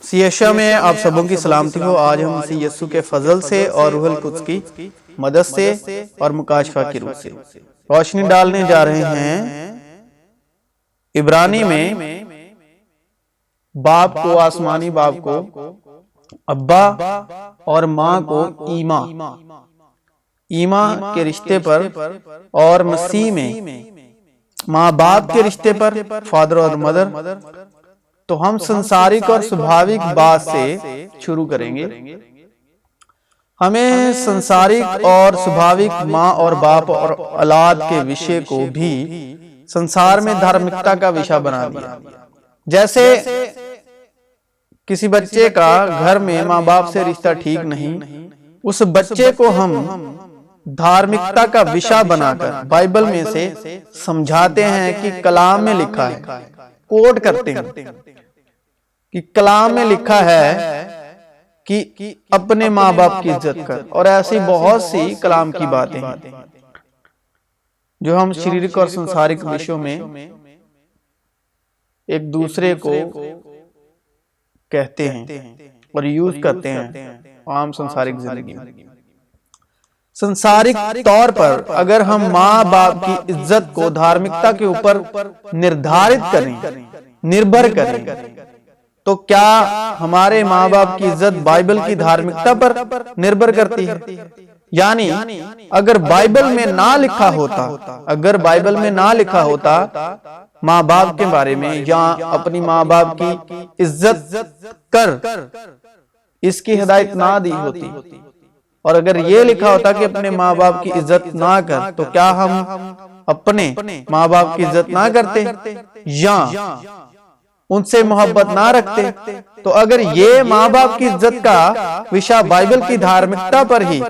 सियशा में आप सबों की सलामती हो। आज हम मसीह यस्सु के फजल से और रूहुल कुद्स की मदद से और मुकाशफा की रूह से रोशनी डालने जा रहे हैं इब्रानी में बाप को, आसमानी बाप को अब्बा और माँ को ईमा के रिश्ते पर, और मसीह में माँ बाप के रिश्ते पर, फादर और मदर। तो हम संसारिक और स्वाभाविक बात से शुरू करेंगे। हमें संसारिक और स्वाभाविक माँ और बाप और औलाद के विषय को भी संसार में धार्मिकता का विषय बना दिया। जैसे किसी बच्चे का घर में माँ बाप से रिश्ता ठीक नहीं, उस बच्चे को हम धार्मिकता का विषय बनाकर बाइबल में से समझाते हैं कि कलाम में लिखा है, कोट करते हैं कि कलाम में लिखा है कि अपने माँ बाप की इज्जत कर। और ऐसी बहुत सी कलाम की बातें हैं जो हम शारीरिक और संसारिक विषयों में एक दूसरे को कहते हैं और यूज करते हैं आम संसारिक जिंदगी में। संसारिक तौर पर अगर हम माँ बाप की इज्जत को धार्मिकता के ऊपर निर्धारित करें, निर्भर करें, तो क्या हमारे माँ बाप की इज्जत बाइबल की धार्मिकता पर निर्भर करती है? यानी अगर बाइबल में ना लिखा होता, माँ बाप के बारे में या अपनी माँ बाप की इज्जत कर, इसकी हिदायत ना दी होती, और अगर ये लिखा होता कि अपने माँ बाप की इज्जत ना कर, तो क्या हम अपने माँ बाप की इज्जत ना करते या उनसे मोहब्बत ना रखते? तो अगर ये माँ बाप की इज्जत का विषय बाइबल की धार्मिकता पर ही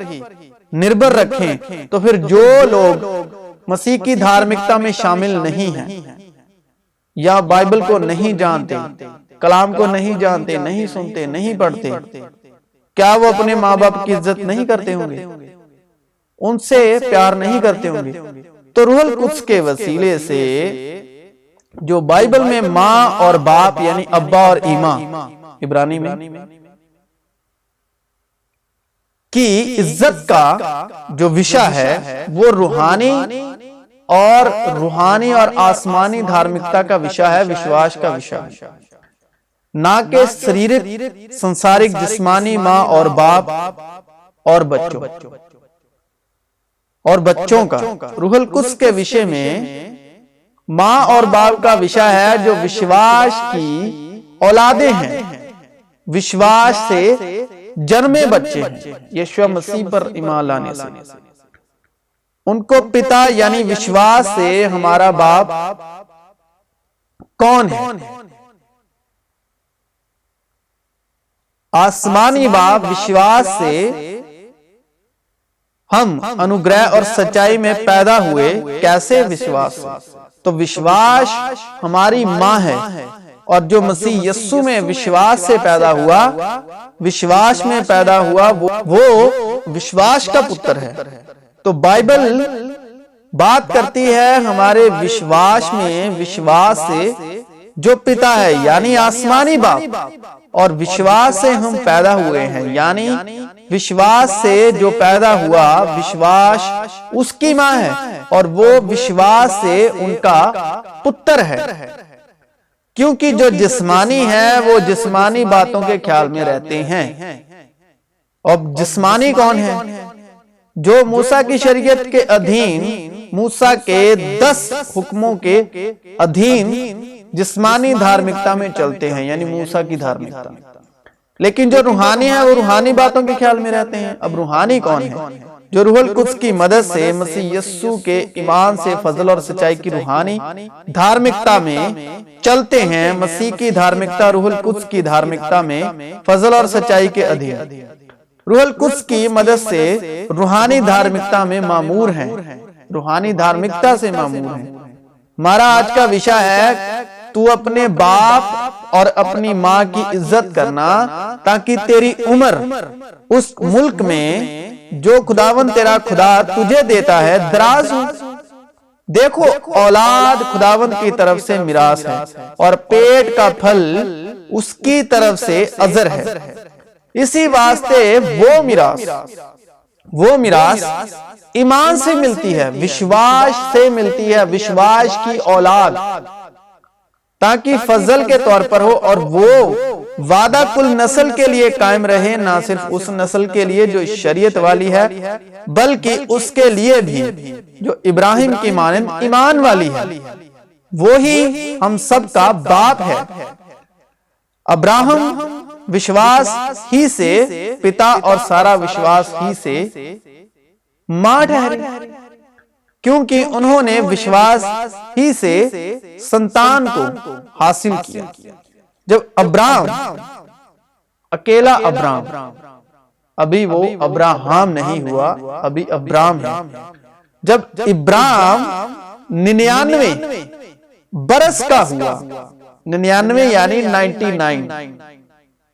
निर्भर रखें, तो फिर जो लोग मसीह की धार्मिकता में शामिल नहीं हैं या बाइबल को नहीं जानते, कलाम को नहीं जानते, नहीं सुनते, नहीं पढ़ते, क्या वो अपने माँ बाप की इज्जत नहीं करते होंगे? उनसे प्यार नहीं करते होंगे? तो रूहुल कुद्स के वसीले से जो बाइबल में माँ और बाप यानी अब्बा और ईमा इब्रानी में की इज्जत का जो विषय है वो रूहानी और आसमानी धार्मिकता का विषय है, विश्वास का विषय है, ना के शारीरिक संसारिक जिस्मानी माँ और बाप और बच्चों का। रूहुल कुद्स के विषय में माँ और बाप का विषय है जो विश्वास की औलादें हैं, विश्वास से जन्मे बच्चे हैं। यीशु मसीह पर ईमान लाने से उनको पिता यानी विश्वास से हमारा बाप कौन है? आसमानी बाप विश्वास से हम अनुग्रह और सच्चाई में पैदा हुए। कैसे? विश्वास। तो विश्वास हमारी माँ है, और जो मसीह यस्सु में विश्वास से पैदा हुआ, विश्वास में पैदा हुआ, वो विश्वास का पुत्र है। तो बाइबल बात करती है हमारे विश्वास में, विश्वास से जो पिता है यानी आसमानी बाप, और विश्वास से हम पैदा हुए हैं यानी विश्वास से जो पैदा हुआ, विश्वास उसकी माँ है और वो विश्वास से उनका पुत्र है। क्योंकि जो जिस्मानी है वो जिस्मानी बातों के ख्याल में रहते हैं। अब जिस्मानी कौन है? जो मूसा की शरीयत के अधीन, मूसा के 10 हुक्मों के अधीन जिस्मानी धार्मिकता में चलते हैं, यानी मूसा की धार्मिकता। लेकिन जो रूहानी है वो रूहानी बातों के ख्याल में रहते हैं। अब रूहानी कौन है? जो रूहुल कुद्स की मदद से मसीह यस्सु के ईमान से फजल और सच्चाई की रूहानी धार्मिकता में चलते हैं। मसीह की धार्मिकता रूहुल कुद्स की धार्मिकता में फजल और सच्चाई के अधीन, रूहुल कुद्स की मदद से रूहानी धार्मिकता में मामूर हैं, रूहानी धार्मिकता से मामूर हैं। हमारा आज का विषय है तू अपने बाप और अपनी माँ की इज्जत करना, ताकि तेरी उम्र उस मुल्क में जो खुदावन तेरा खुदा तुझे देता है दराज हो। देखो, औलाद खुदावन की तरफ से मिरास है और पेट का फल उसकी तरफ से अजर है। इसी वास्ते वो मिरास ईमान से मिलती है, विश्वास से मिलती है, विश्वास की औलाद, ताकि फजल के तौर पर हो और वो वादा कुल नस्ल के लिए कायम रहे, ना सिर्फ उस नस्ल के लिए जो शरीयत वाली है, बल्कि उसके लिए भी जो इब्राहिम की मानंद ईमान वाली है। वो ही हम सब का बाप है। अब्राहम विश्वास ही से पिता और सारा विश्वास ही से मां ठहरे, क्योंकि उन्होंने विश्वास ही से संतान को हासिल किया। जब अब्राहम, अकेला अब्राहम, अभी वो अब्राहम नहीं हुआ, अभी अब्राहम है। जब इब्राहिम 99 बरस का हुआ, 99 यानी 99,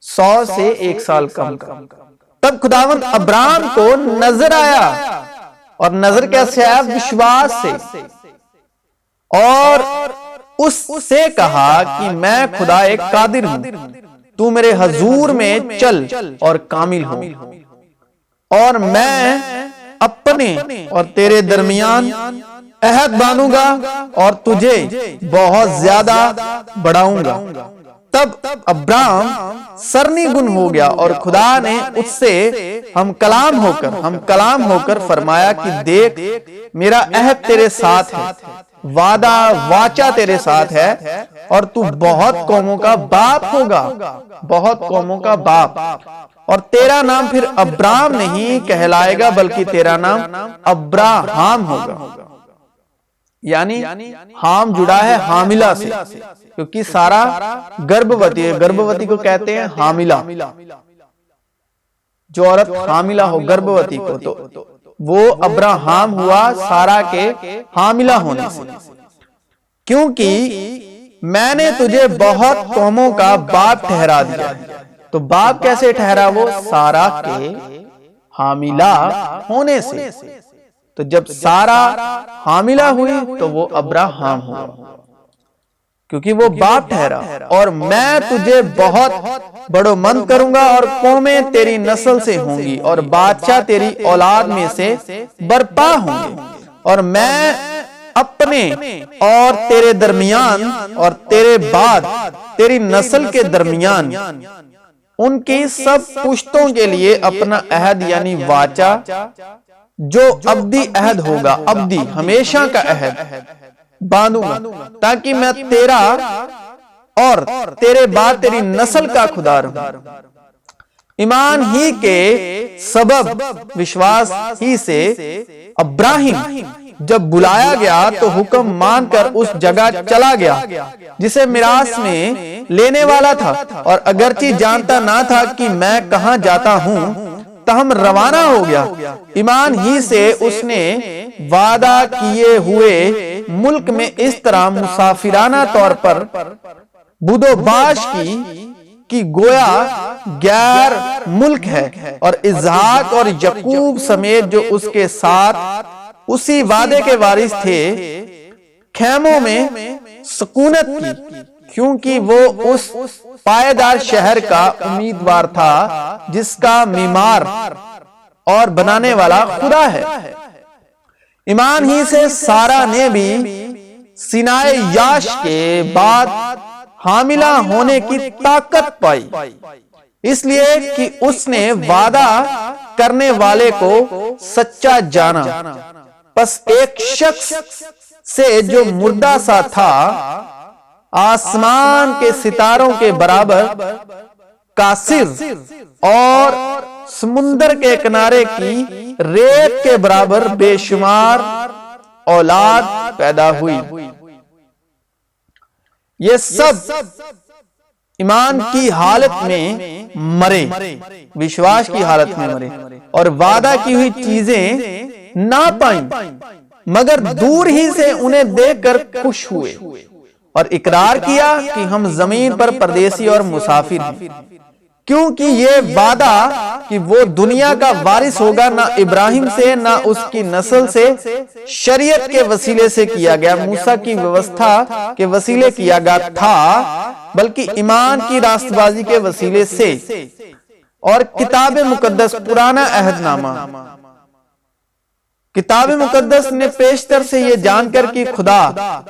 100 से 1 साल कम का, तब खुदावंद अब्राहम को नजर आया। और नजर कैसे आया? विश्वास से। और उससे कहा कि मैं खुदा एक कादिर हूं, तू मेरे हजूर में चल और कामिल हो, और मैं अपने और तेरे दरमियान अहद बांधूंगा और तुझे बहुत ज्यादा बढ़ाऊंगा। तब अब्राहम सरनीगुन हो गया और खुदा ने उससे हम कलाम होकर फरमाया कि देख, मेरा अहद तेरे साथ है, वादा वाचा तेरे साथ है, और तू बहुत कौमों का बाप होगा, बहुत कौमों का बाप। और तेरा नाम फिर अब्राहम नहीं कहलाएगा, बल्कि तेरा नाम अब्राहम होगा। यानी हाम जुड़ा है हामिला से, क्योंकि सारा गर्भवती है। गर्भवती को कहते हैं हामिला। जो औरत हामिला हो गर्भवती को, तो वो अब्राहम हुआ सारा के हामिला होने से। क्योंकि मैंने तुझे बहुत कौमों का बाप ठहरा दिया। तो बाप कैसे ठहरा? वो सारा के हामिला होने से। तो जब सारा हामिला हुई तो वो अब्राहम हुआ, क्योंकि वो बाप ठहरा। और मैं तुझे बहुत बड़ोमंद करूंगा और कौमें तेरी नस्ल से होंगी और बादशाह तेरी औलाद में से बर्पा होंगे। और मैं अपने और तेरे दरमियान और तेरे बाद तेरी नस्ल के दरमियान उनकी सब पुश्तों के लिए अपना अहद यानी वाचा, जो अब्दी अहद होगा, अब्दी हमेशा का अहद बांधूंगा, ताकि मैं तेरा और तेरे बाद तेरी नस्ल का खुदा रहूं। ईमान ही के सबब विश्वास ही से अब्राहिम जब बुलाया गया तो हुक्म मानकर उस जगह चला गया जिसे मिरास में लेने वाला था। और अगरचे जानता ना था कि मैं कहां जाता हूं, तहम रवाना हो गया। ईमान ही से उसने वादा किए हुए मुल्क में इस तरह मुसाफिराना तौर पर बुदोबाश की गोया गैर मुल्क है। और इज़हाक और यकूब समेत जो उसके साथ उसी वादे के वारिस थे, खेमों में सुकूनत की, क्योंकि वो उस पायदार शहर का उम्मीदवार था जिसका मीमार और बनाने वाला खुदा है। ईमान ही से सारा ने भी सिनाए याश के बाद हामिला होने की ताकत पाई, इसलिए कि उसने वादा करने वाले को सच्चा जाना। बस एक शख्स से जो मुर्दा सा था, आसमान के सितारों के बराबर कासिर और समुंदर के किनारे की रेत के बराबर बेशुमार औलाद पैदा हुई। ये सब ईमान की हालत में मरे, विश्वास की हालत में मरे, और वादा की हुई चीजें ना पाई, मगर दूर ही से उन्हें देखकर खुश हुए और इकरार किया कि हम जमीन पर परदेसी और मुसाफिर हैं। क्योंकि ये वादा कि वो दुनिया का वारिस होगा ना इब्राहिम से ना उसकी नस्ल से शरीयत के वसीले से किया गया, मूसा की व्यवस्था के वसीले किया गया था, बल्कि ईमान की रास्तबाजी के वसीले से। और किताब मुकद्दस पुराना अहदनामा, किताब मुकद्दस ने पेशतर से यह जानकर कि खुदा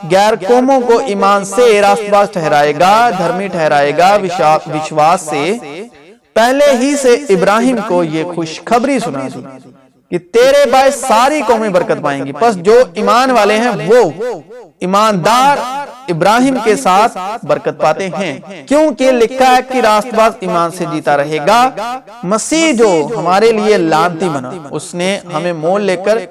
गैर कौमों को ईमान से रास्तबाज ठहराएगा, धर्मी ठहराएगा, विश्वास से पहले ही से इब्राहिम को यह खुशखबरी सुना दी कि तेरे बायस सारी कौमें बरकत पाएंगी। बस जो ईमान वाले हैं वो ईमानदार इब्राहिम के साथ बरकत पाते हैं, क्योंकि लिखा है कि रास्तबाज ईमान से जीता रहेगा। मसीह जो हमारे लिए लानती बना, उसने हमें मोल लेकर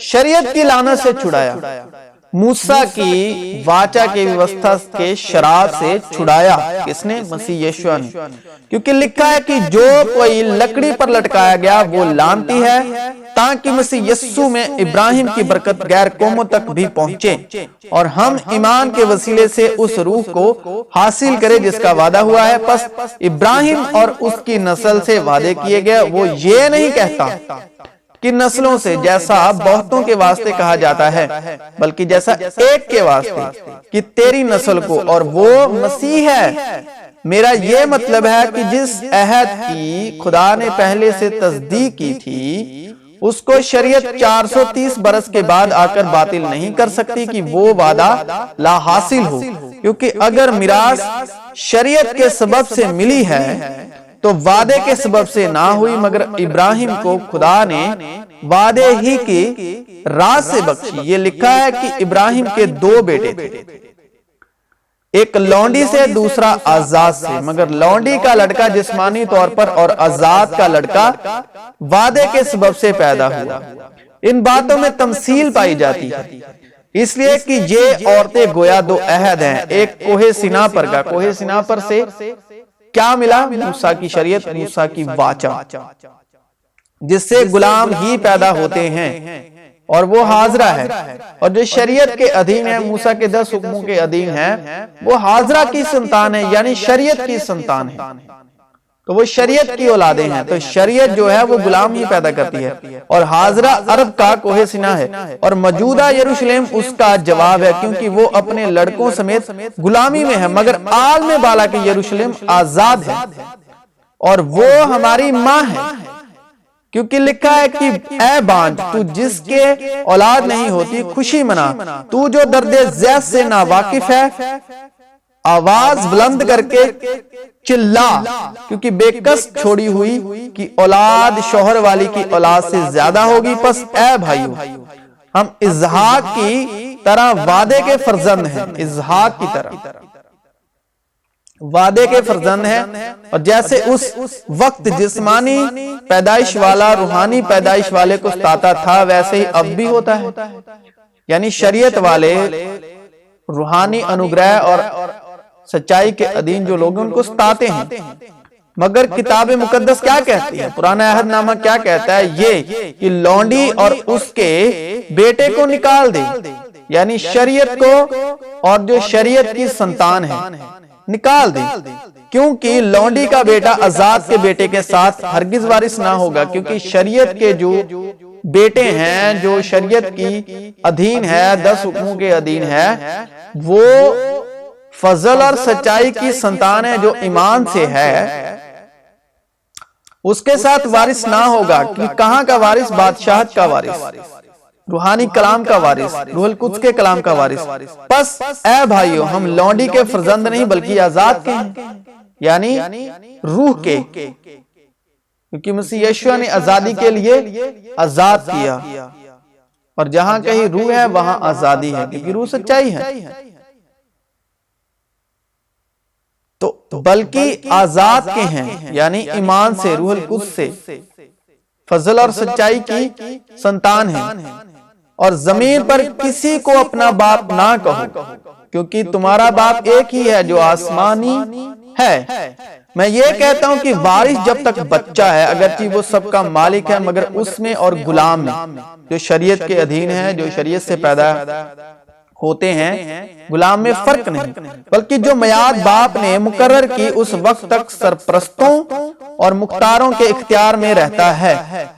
शरीयत की लानत से छुड़ाया, मूसा की वाचा के व्यवस्था के शराब से छुड़ाया। किसने? मसीह यीशु ने। क्योंकि लिखा है कि जो कोई लकड़ी पर लटकाया गया वो लानती है, ताकि मसीह यीशु में इब्राहिम की बरकत गैर कौमों तक भी पहुंचे और हम ईमान के वसीले से उस रूह को हासिल करें जिसका वादा हुआ है। बस इब्राहिम और उसकी नस्ल से वादे किए गए। वो ये नहीं कहता कि नस्लों से, जैसा बहुतों के वास्ते कहा जाता है, बल्कि जैसा एक के वास्ते कि तेरी नस्ल को, और वो मसीह है। मेरा ये मतलब है कि जिस अहद की खुदा ने पहले से तस्दीक की थी, उसको शरीयत 430 बरस के बाद आकर बातिल नहीं कर सकती कि वो वादा ला हासिल हो। क्योंकि अगर मिरास शरीयत के सबब से मिली है तो वादे के सबब से ना हुई, मगर इब्राहिम को खुदा ने वादे ही की राज से बख्शी। ये लिखा है कि इब्राहिम के 2 बेटे थे, एक लौंडी से, दूसरा आजाद से। मगर लौंडी का लड़का जिस्मानी तौर पर और आजाद का लड़का वादे के सबब से पैदा हुआ। इन बातों में तमसील पाई जाती है, इसलिए कि ये औरतें गोया 2 अहद हैं। एक कोहे सिना पर का, कोहे सिना पर से क्या मिला? मूसा की शरीयत, मूसा की वाचा, जिससे गुलाम ही पैदा होते हैं, और वो हाजरा है। और जो शरीयत के अधीन है, मूसा के 10 हुक्मों के अधीन है, वो हाजरा की संतान है, यानी शरीयत की संतान है। तो वो शरीयत की औलादे हैं। तो शरीयत जो है वो गुलाम ही पैदा करती है। और हाजरा अरब का कोहे सिना है, और मौजूदा यरूशलेम उसका जवाब है, क्योंकि वो अपने लड़कों समेत गुलामी में है। मगर आल में बाला की यरूशलेम आजाद है, और वो हमारी माँ है। क्योंकि लिखा है कि ऐ बांझ, तू जिसके औलाद नहीं होती खुशी मना, तू जो दर्दे ज़ैद से ना वाकिफ है, आवाज बुलंद करके चिल्ला, क्योंकि बेकस छोड़ी हुई की औलाद शौहर वाली की औलाद से ज्यादा होगी। बस ऐ भाइयों, हम इज़हाक की तरह वादे के फर्जंद हैं, इज़हाक की तरह वादे के फर्जंद हैं। और जैसे उस वक्त जिस्मानी पैदाइश वाला रूहानी पैदाइश वाले को सताता था, वैसे ही अब भी होता है। यानी शरीयत वाले रूहानी अनुग्रह और सच्चाई के अधीन जो लोग उनको सताते हैं। मगर किताब मुकद्दस क्या कहती है? पुराना अहदनामा क्या कहता है? ये कि लौंडी और उसके बेटे को निकाल दे, यानी शरीयत को, और जो शरीयत की संतान है निकाल दे। क्योंकि लौंडी का बेटा आजाद के बेटे के साथ हरगिज वारिस ना होगा। क्योंकि शरीयत के जो बेटे हैं, जो शरीयत की अधीन है, 10 हुक्मों के अधीन है, वो फजल और सच्चाई की संतान है, जो ईमान से है, उसके साथ वारिस ना होगा। कि कहां का वारिस? बादशाहत का वारिस, रूहानी कलाम का वारिस, रूहुल कुद्स के कलाम का वारिस। बस ऐ भाइयों, हम लौंडी के फर्जंद नहीं बल्कि आजाद के हैं, यानी रूह के। क्योंकि मसीह यीशु ने आजादी के लिए आजाद किया, और जहां कहीं रूह है वहां आजादी है, क्योंकि रूह सच्चाई है। तो बल्कि आजाद के हैं, यानी ईमान से, रूहुल कुद्स से, फजल और सच्चाई की संतान है। और जमीन पर किसी को अपना बाप ना कहो, क्योंकि तुम्हारा बाप एक ही है जो आसमानी है। मैं ये कहता हूं कि वारिस जब तक बच्चा है, अगरचि वो सबका मालिक है, मगर उसमें और गुलाम में, जो शरीयत के अधीन है, जो शरीयत से पैदा होते हैं, गुलाम में फर्क नहीं। बल्कि जो मयाद बाप ने मुकर्रर की उस वक्त तक सरप्रस्तों और मुख्तारों के इख्तियार में रहता है।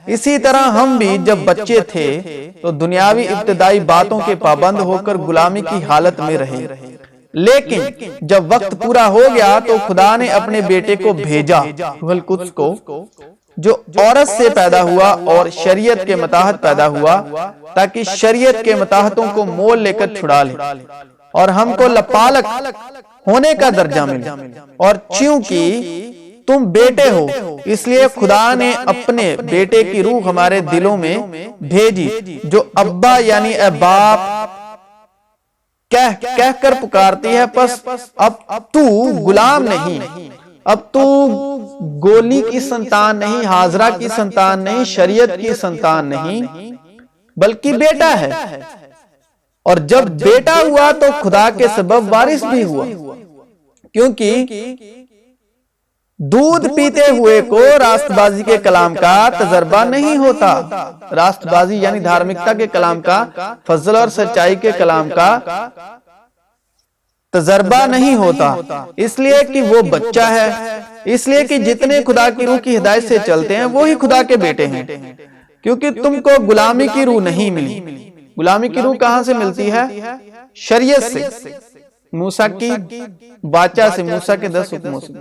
इसी तरह हम भी जब बच्चे थे तो दुनियावी इब्तिदाई बातों के पाबंद होकर गुलामी की हालत में रहे। लेकिन जब वक्त पूरा हो गया तो खुदा ने अपने बेटे को भेजा, रूहुल कुद्स को, जो औरत से पैदा हुआ और शरीयत के मुताबिक पैदा हुआ, ताकि शरीयत के मुताबिकों को मोल लेकर छुड़ा ले और हमको लपालक होने का दर्जा मिले। और चूंकि तुम बेटे हो, इसलिए खुदा ने अपने बेटे की रूह हमारे दिलों में भेजी, जो अब्बा यानी ए बाप कह कर पुकारती है। बस अब तू गुलाम नहीं, अब तू गोली की संतान नहीं, हाजरा की संतान नहीं, शरीयत की संतान नहीं, बल्कि बेटा है। और जब बेटा हुआ तो खुदा के सबब वारिस भी हुआ, क्योंकि दूध पीते हुए को रास्तबाजी के कलाम का तजर्बा नहीं होता। रास्तबाजी यानी धार्मिकता के कलाम का, फजल और सच्चाई के कलाम का तजर्बा नहीं होता, इसलिए कि वो बच्चा है। इसलिए कि जितने खुदा की रूह की हिदायत से चलते हैं वो ही खुदा के बेटे हैं, क्योंकि तुमको गुलामी की रूह नहीं मिली। गुलामी की रूह कहां से मिलती है? शरीयत से, मूसा की वाचा से, मूसा के 10 हुक्मों से,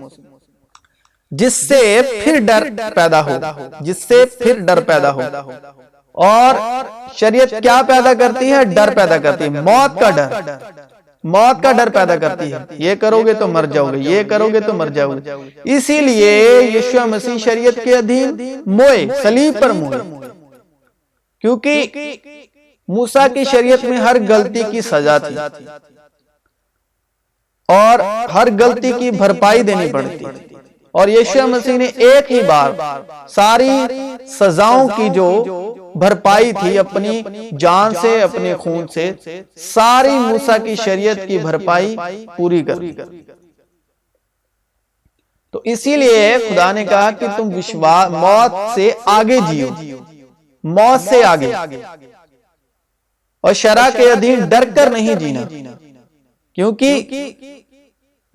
जिससे फिर डर पैदा हो, जिससे फिर डर पैदा हो। और शरीयत क्या पैदा करती है? डर पैदा करती है, मौत का डर, मौत का डर पैदा करती है। ये करोगे तो मर जाओगे, ये करोगे तो मर जाओगे। इसीलिए यीशु मसीह शरीयत के अधीन मोए, सलीब पर मोए, क्योंकि मूसा की शरीयत में हर गलती की सजा थी और हर गलती की भरपाई देनी पड़ती। और यीशु मसीह ने एक ही बार सारी सजाओं की जो भरपाई थी, अपनी जान से, अपने खून से, सारी मूसा की शरीयत की भरपाई पूरी कर। तो इसीलिए खुदा ने कहा कि तुम विश्वास, मौत से आगे जियो, मौत से आगे, और शरा के अधीन डर कर नहीं जीना, क्योंकि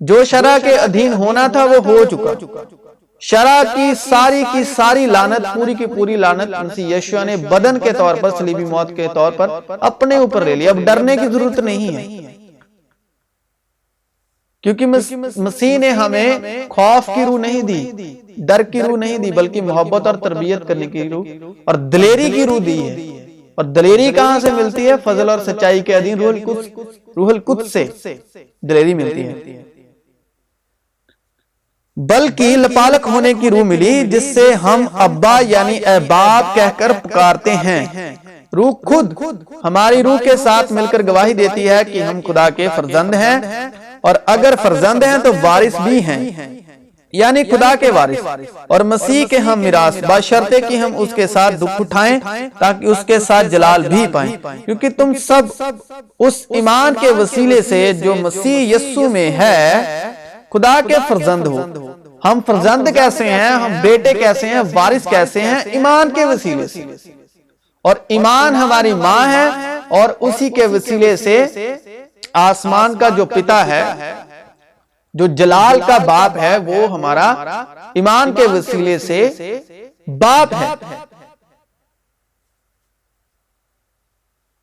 जो शरा के अधीन होना था वो हो चुका। शरा की सारी लानत, पूरी की पूरी लानत मसीह यीशु ने बदन के तौर पर, सलीबी मौत के तौर पर अपने ऊपर ले लिया। अब डरने की जरूरत नहीं है, क्योंकि मसीह ने हमें खौफ की रूह नहीं दी, डर की रूह नहीं दी, बल्कि मोहब्बत और तरबियत करने की रूह और दिलेरी की रूह दी है। और दिलेरी कहां से मिलती है? फजल और सच्चाई के अधीन रूहुल कुद्स से दिलेरी मिलती है। बल्कि लपालक होने की रूह मिली, जिससे हम अब्बा यानी ए बाप कहकर पुकारते हैं। रूह खुद हमारी रूह के साथ मिलकर गवाही देती है कि हम खुदा के फर्जंद हैं, और अगर फर्जंद हैं तो वारिस भी हैं, यानी खुदा के वारिस, और मसीह के हम मिरास, बशर्ते कि हम उसके साथ दुख उठाएं ताकि उसके साथ जलाल भी पाएं। क्योंकि तुम सब उस ईमान के वसीले से जो मसीह यस्सु में है खुदा के फर्जंद हो। हम फर्जंद कैसे हैं? हम बेटे कैसे हैं? वारिस कैसे हैं? ईमान के वसीले से। और ईमान हमारी माँ है, और उसी के वसीले से आसमान का जो पिता है, जो जलाल का बाप है, वो हमारा ईमान के वसीले से बाप है।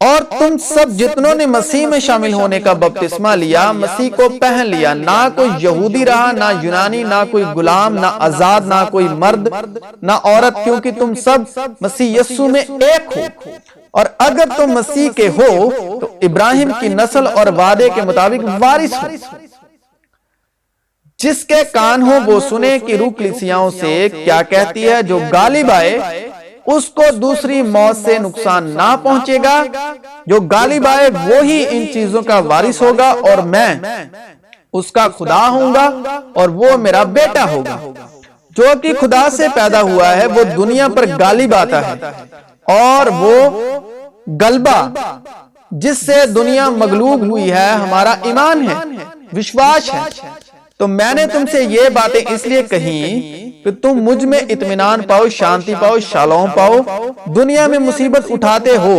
और तुम सब जितनों ने मसीह में शामिल होने का बपतिस्मा लिया, मसीह को पहन लिया। ना कोई यहूदी रहा, ना यूनानी, ना कोई गुलाम, ना आजाद, ना कोई मर्द, ना औरत, क्योंकि तुम सब मसीह यस्सु में एक हो। और अगर तुम मसीह के हो तो इब्राहिम की नस्ल और वादे के मुताबिक वारिस हो। जिसके कान हो वो सुने कि रूह कलीसियाओं से क्या कहती है। जो गालिब आए उसको दूसरी मौत से नुकसान ना पहुंचेगा। जो गालिब आए वो ही इन चीजों का वारिस होगा, और मैं उसका खुदा होऊंगा और वो मेरा बेटा होगा। जो कि खुदा से पैदा हुआ है वो दुनिया पर गालिब आता है, और वो गलबा जिससे दुनिया मगलूब हुई है हमारा ईमान है, विश्वास है। तो मैंने तुमसे ये बातें इसलिए कही कि तुम मुझ में इत्मीनान पाओ, शांति पाओ, शालोम पाओ। दुनिया में मुसीबत उठाते हो,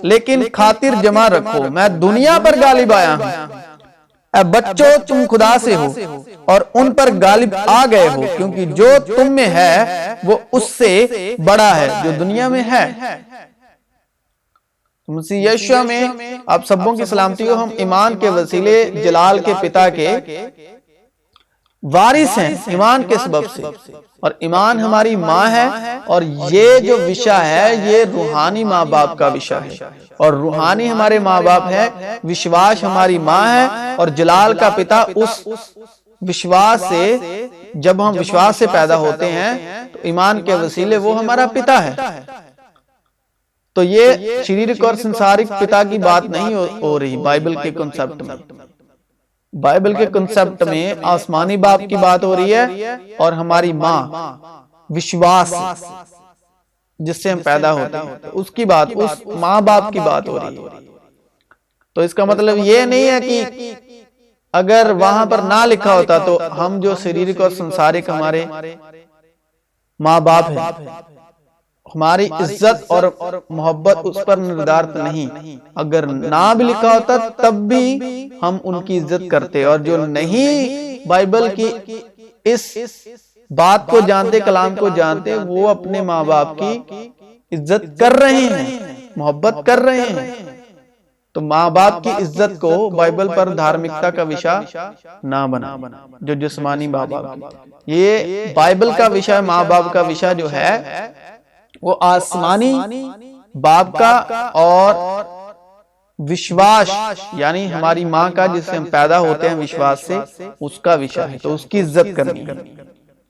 लेकिन खातिर जमा रखो, मैं दुनिया पर गालिब आया हूं। बच्चों, तुम खुदा से हो और उन पर गालिब आ गए हो, क्योंकि जो तुम में है वो उससे बड़ा है जो दुनिया में है। मसीह यीशु में आप सबों की सलामती हो। हम ईमान के वसीले जलाल के पिता के वारिस हैं ईमान के सबब से, और ईमान हमारी माँ है। और ये जो विषय है ये रूहानी माँ बाप का विषय है, और रूहानी हमारे माँ बाप है, विश्वास हमारी माँ है, और जलाल का पिता उस विश्वास से, जब हम विश्वास से पैदा होते हैं तो ईमान के वसीले वो हमारा पिता है। तो ये शारीरिक और संसारिक पिता की बात नहीं हो रही बाइबल के कॉन्सेप्ट में। बाइबल के कॉन्सेप्ट में आसमानी बाप की बात हो रही है, और हमारी माँ विश्वास जिससे हम पैदा होते हैं उसकी बात, उस माँ बाप की बात हो रही है। तो इसका मतलब ये नहीं है कि अगर वहां पर ना लिखा होता तो हम जो शारीरिक और संसारिक हमारे माँ बाप हैं, हमारी इज्जत और मोहब्बत उस पर निर्धारित नहीं। अगर ना भी लिखा होता तब भी हम उनकी इज्जत करते, और जो नहीं बाइबल की इस बात को जानते, कलाम को जानते, वो अपने माँ बाप की इज्जत कर रहे हैं, मोहब्बत कर रहे हैं। तो माँ बाप की इज्जत को बाइबल पर धार्मिकता का विषय ना बना, जो जिस्मानी माँ बाप। ये बाइबल का विषय, माँ बाप का विषय जो है वो आसमानी बाप का और विश्वास, यानी हमारी माँ का जिससे हम पैदा होते हैं विश्वास से, उसका विषय है। तो उसकी इज्जत करनी है।